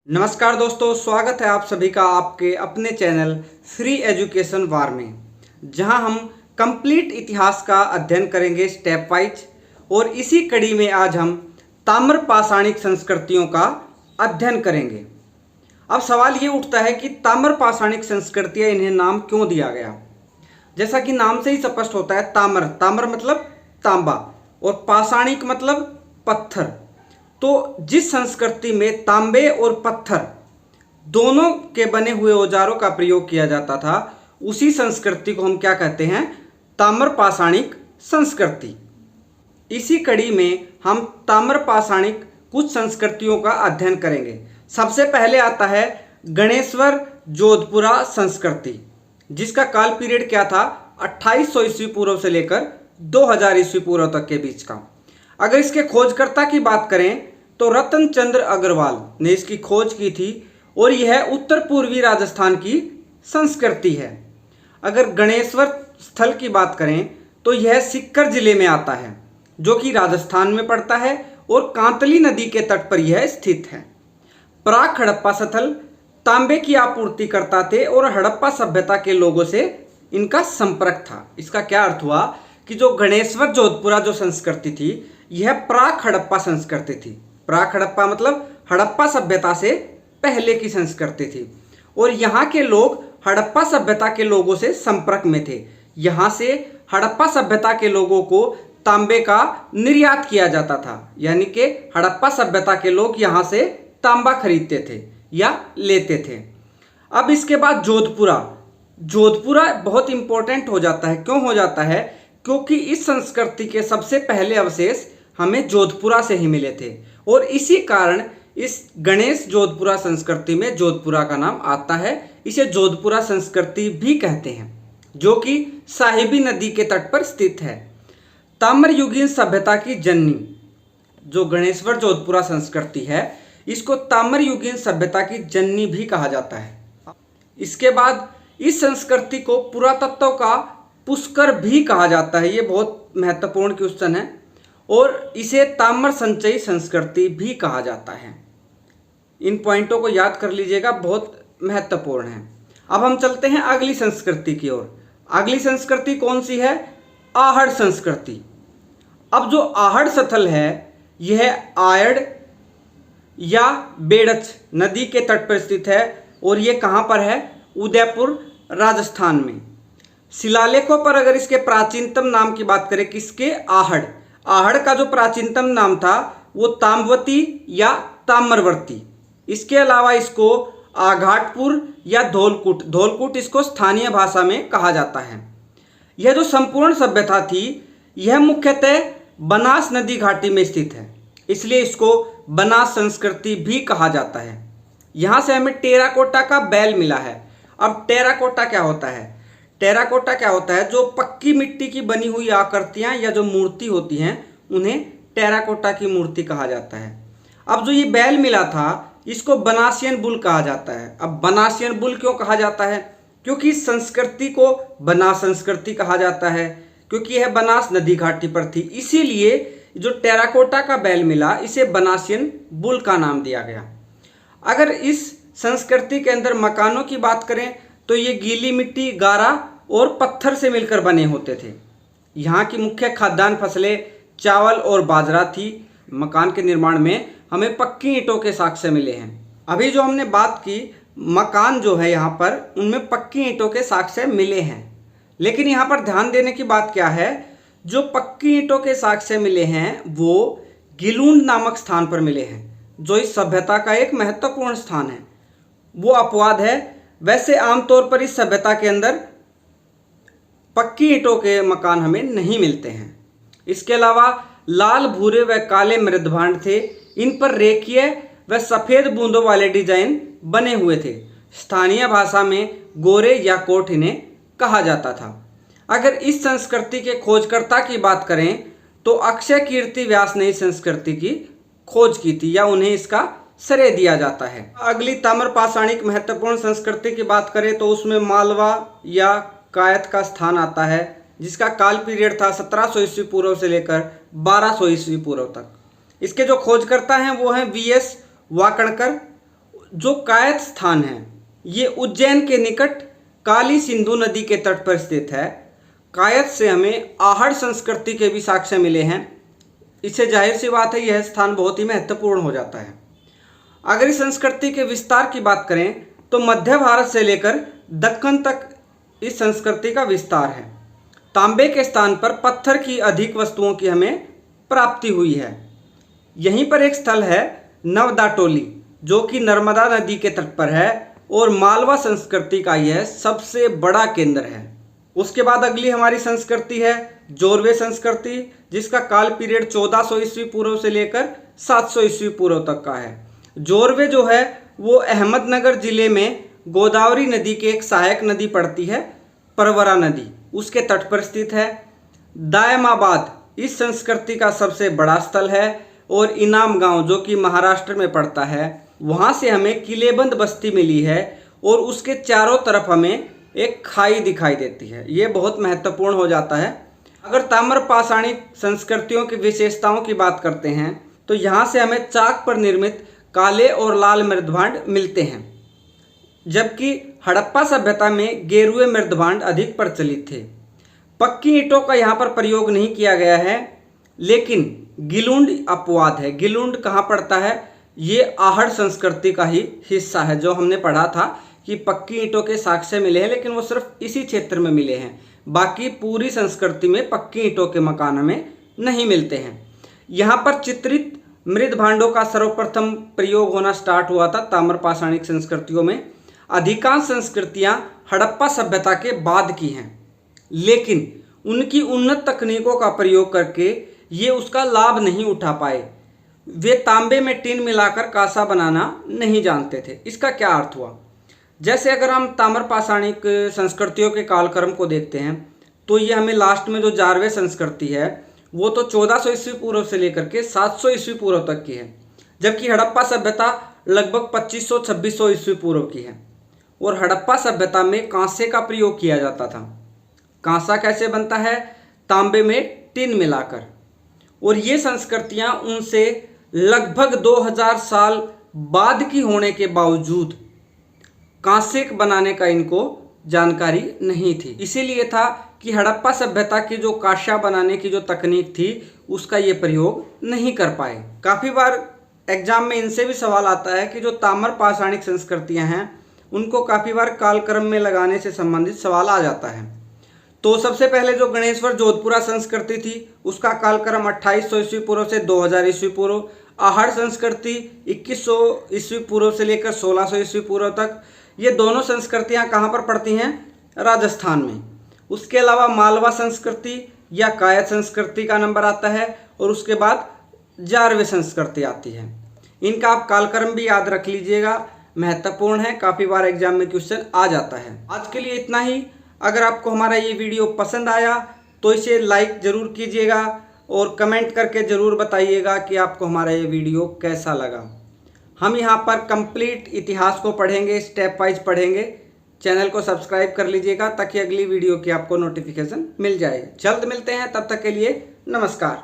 नमस्कार दोस्तों, स्वागत है आप सभी का आपके अपने चैनल फ्री एजुकेशन वार में, जहां हम कंप्लीट इतिहास का अध्ययन करेंगे स्टेप वाइज। और इसी कड़ी में आज हम ताम्र पाषाणिक संस्कृतियों का अध्ययन करेंगे। अब सवाल ये उठता है कि ताम्र पाषाणिक संस्कृतियां, इन्हें नाम क्यों दिया गया। जैसा कि नाम से ही स्पष्ट होता है, ताम्र ताम्र मतलब तांबा और पाषाणिक मतलब पत्थर। तो जिस संस्कृति में तांबे और पत्थर दोनों के बने हुए औजारों का प्रयोग किया जाता था, उसी संस्कृति को हम क्या कहते हैं, ताम्र पाषाणिक संस्कृति। इसी कड़ी में हम ताम्र पाषाणिक कुछ संस्कृतियों का अध्ययन करेंगे। सबसे पहले आता है गणेश्वर जोधपुरा संस्कृति, जिसका काल पीरियड क्या था, 2800 ईस्वी पूर्व से लेकर 2000 ईस्वी पूर्व तक के बीच का। अगर इसके खोजकर्ता की बात करें तो रतन चंद्र अग्रवाल ने इसकी खोज की थी और यह उत्तर पूर्वी राजस्थान की संस्कृति है। अगर गणेश्वर स्थल की बात करें तो यह सीकर जिले में आता है, जो कि राजस्थान में पड़ता है और कांतली नदी के तट पर यह स्थित है। प्राक हड़प्पा स्थल तांबे की आपूर्ति करता थे और हड़प्पा सभ्यता के लोगों से इनका संपर्क था। इसका क्या अर्थ हुआ कि जो गणेश्वर जोधपुरा जो संस्कृति थी, यह प्राक हड़प्पा संस्कृति थी। प्राक हड़प्पा मतलब हड़प्पा सभ्यता से पहले की संस्कृति थी और यहाँ के लोग हड़प्पा सभ्यता के लोगों से संपर्क में थे। यहाँ से हड़प्पा सभ्यता के लोगों को तांबे का निर्यात किया जाता था, यानी कि हड़प्पा सभ्यता के लोग यहाँ से तांबा खरीदते थे या लेते थे। अब इसके बाद जोधपुरा जोधपुरा बहुत इंपॉर्टेंट हो जाता है। क्यों हो जाता है? क्योंकि इस संस्कृति के सबसे पहले अवशेष हमें जोधपुरा से ही मिले थे और इसी कारण इस गणेश जोधपुरा संस्कृति में जोधपुरा का नाम आता है। इसे जोधपुरा संस्कृति भी कहते हैं, जो कि साहिबी नदी के तट पर स्थित है। ताम्रयुगीन सभ्यता की जननी जो गणेश्वर जोधपुरा संस्कृति है, इसको ताम्रयुगीन सभ्यता की जननी भी कहा जाता है। इसके बाद इस संस्कृति को पुरातत्व का पुष्कर भी कहा जाता है। ये बहुत महत्वपूर्ण क्वेश्चन है और इसे ताम्र संचयी संस्कृति भी कहा जाता है। इन पॉइंटों को याद कर लीजिएगा, बहुत महत्वपूर्ण है। अब हम चलते हैं अगली संस्कृति की ओर। अगली संस्कृति कौन सी है? आहड़ संस्कृति। अब जो आहड़ स्थल है, यह आयड़ या बेड़च नदी के तट पर स्थित है और ये कहाँ पर है? उदयपुर राजस्थान में। शिलालेखों पर अगर इसके प्राचीनतम नाम की बात करें, किसके? आहड़। आहड़ का जो प्राचीनतम नाम था वो ताम्रवती या ताम्रवर्ती। इसके अलावा इसको आघाटपुर या धौलकुट धौलकुट इसको स्थानीय भाषा में कहा जाता है। यह जो संपूर्ण सभ्यता थी, यह मुख्यतः बनास नदी घाटी में स्थित है, इसलिए इसको बनास संस्कृति भी कहा जाता है। यहाँ से हमें टेराकोटा का बैल मिला है। अब टेराकोटा क्या होता है? टेराकोटा क्या होता है? जो पक्की मिट्टी की बनी हुई आकृतियां या जो मूर्ति होती हैं, उन्हें टेराकोटा की मूर्ति कहा जाता है। अब जो ये बैल मिला था, इसको बनासियन बुल कहा जाता है। अब बनासियन बुल क्यों कहा जाता है? क्योंकि इस संस्कृति को बनास संस्कृति कहा जाता है, क्योंकि यह बनास नदी घाटी पर थी। इसीलिए जो टेराकोटा का बैल मिला, इसे बनासियन बुल का नाम दिया गया। अगर इस संस्कृति के अंदर मकानों की बात करें तो ये गीली मिट्टी, गारा और पत्थर से मिलकर बने होते थे। यहाँ की मुख्य खाद्यान्न फसलें चावल और बाजरा थी। मकान के निर्माण में हमें पक्की ईंटों के साक्ष्य मिले हैं। अभी जो हमने बात की, मकान जो है यहाँ पर, उनमें पक्की ईंटों के साक्ष्य मिले हैं। लेकिन यहाँ पर ध्यान देने की बात क्या है, जो पक्की ईंटों के साक्ष्य मिले हैं वो गिलूंड नामक स्थान पर मिले हैं, जो इस सभ्यता का एक महत्वपूर्ण स्थान है। वो अपवाद है। वैसे आमतौर पर इस सभ्यता के अंदर पक्की ईंटों के मकान हमें नहीं मिलते हैं। इसके अलावा लाल, भूरे व काले मृदभांड थे। इन पर रेखीय व सफ़ेद बूंदों वाले डिजाइन बने हुए थे। स्थानीय भाषा में गोरे या कोठ इन्हें कहा जाता था। अगर इस संस्कृति के खोजकर्ता की बात करें तो अक्षय कीर्ति व्यास ने इस संस्कृति की खोज की थी या उन्हें इसका श्रेय दिया जाता है। अगली ताम्र पाषाणिक महत्वपूर्ण संस्कृति की बात करें तो उसमें मालवा या कायथ का स्थान आता है, जिसका काल पीरियड था 1700 ईस्वी पूर्व से लेकर 1200 ईस्वी पूर्व तक। इसके जो खोजकर्ता हैं वो हैं वीएस वाकणकर, जो कायस्थ स्थान है ये उज्जैन के निकट काली सिंधु नदी के तट पर स्थित है। कायस्थ से हमें आहड़ संस्कृति के भी साक्ष्य मिले हैं। इससे जाहिर सी बात है यह स्थान बहुत ही महत्वपूर्ण हो जाता है। अगर इस संस्कृति के विस्तार की बात करें तो मध्य भारत से लेकर दक्कन तक इस संस्कृति का विस्तार है। तांबे के स्थान पर पत्थर की अधिक वस्तुओं की हमें प्राप्ति हुई है। यहीं पर एक स्थल है नवदाटोली जो कि नर्मदा नदी के तट पर है और मालवा संस्कृति का यह सबसे बड़ा केंद्र है। उसके बाद अगली हमारी संस्कृति है जोरवे संस्कृति, जिसका काल पीरियड 1400 ईस्वी पूर्व से लेकर 700 ईस्वी पूर्व तक का है। जोरवे जो है वो अहमदनगर जिले में गोदावरी नदी के एक सहायक नदी पड़ती है परवरा नदी, उसके तट पर स्थित है। दायमाबाद इस संस्कृति का सबसे बड़ा स्थल है और इनाम गांव जो कि महाराष्ट्र में पड़ता है वहाँ से हमें किलेबंद बस्ती मिली है और उसके चारों तरफ हमें एक खाई दिखाई देती है। ये बहुत महत्वपूर्ण हो जाता है। अगर ताम्रपाषाणी संस्कृतियों की विशेषताओं की बात करते हैं तो यहाँ से हमें चाक पर निर्मित काले और लाल मृदभांड मिलते हैं, जबकि हड़प्पा सभ्यता में गेरुए मृदभांड अधिक प्रचलित थे। पक्की ईंटों का यहाँ पर प्रयोग नहीं किया गया है, लेकिन गिलुंड अपवाद है। गिलुंड कहाँ पड़ता है? ये आहड़ संस्कृति का ही हिस्सा है। जो हमने पढ़ा था कि पक्की ईंटों के साक्ष्य मिले हैं, लेकिन वो सिर्फ इसी क्षेत्र में मिले हैं। बाकी पूरी संस्कृति में पक्की ईंटों के मकान हमें नहीं मिलते हैं। यहाँ पर चित्रित मृद भांडों का सर्वप्रथम प्रयोग होना स्टार्ट हुआ था ताम्रपाषाणिक संस्कृतियों में। अधिकांश संस्कृतियाँ हड़प्पा सभ्यता के बाद की हैं, लेकिन उनकी उन्नत तकनीकों का प्रयोग करके ये उसका लाभ नहीं उठा पाए। वे तांबे में टिन मिलाकर कांसा बनाना नहीं जानते थे। इसका क्या अर्थ हुआ? जैसे अगर हम ताम्रपाषाणिक संस्कृतियों के कालक्रम को देखते हैं तो ये हमें लास्ट में जो जारवे संस्कृति है वो तो 1400 ईस्वी पूर्व से लेकर के 700 ईस्वी पूर्व तक की है, जबकि हड़प्पा सभ्यता लगभग 2500-2600 ईस्वी पूर्व की है। और हड़प्पा सभ्यता में कांसे का प्रयोग किया जाता था। कांसा कैसे बनता है? तांबे में टिन मिलाकर। और ये संस्कृतियाँ उनसे लगभग 2000 साल बाद की होने के बावजूद कांसे बनाने का इनको जानकारी नहीं थी। इसीलिए था कि हड़प्पा सभ्यता की जो कांसा बनाने की जो तकनीक थी उसका ये प्रयोग नहीं कर पाए। काफ़ी बार एग्जाम में इनसे भी सवाल आता है कि जो ताम्रपाषाणिक संस्कृतियां हैं उनको काफ़ी बार कालक्रम में लगाने से संबंधित सवाल आ जाता है। तो सबसे पहले जो गणेश्वर जोधपुरा संस्कृति थी उसका कालक्रम 2800 ईस्वी पूर्व से 2000 ईस्वी पूर्व। आहड़ संस्कृति 2100 ईस्वी पूर्व से लेकर 1600 ईस्वी पूर्व तक। ये दोनों संस्कृतियां कहाँ पर पड़ती हैं? राजस्थान में। उसके अलावा मालवा संस्कृति या कायस्थ संस्कृति का नंबर आता है और उसके बाद जारवे संस्कृति आती है। इनका आप कालक्रम भी याद रख लीजिएगा, महत्वपूर्ण है, काफ़ी बार एग्जाम में क्वेश्चन आ जाता है। आज के लिए इतना ही। अगर आपको हमारा ये वीडियो पसंद आया तो इसे लाइक ज़रूर कीजिएगा और कमेंट करके ज़रूर बताइएगा कि आपको हमारा ये वीडियो कैसा लगा। हम यहाँ पर कंप्लीट इतिहास को पढ़ेंगे, स्टेप वाइज पढ़ेंगे। चैनल को सब्सक्राइब कर लीजिएगा ताकि अगली वीडियो की आपको नोटिफिकेशन मिल जाए। जल्द मिलते हैं, तब तक के लिए नमस्कार।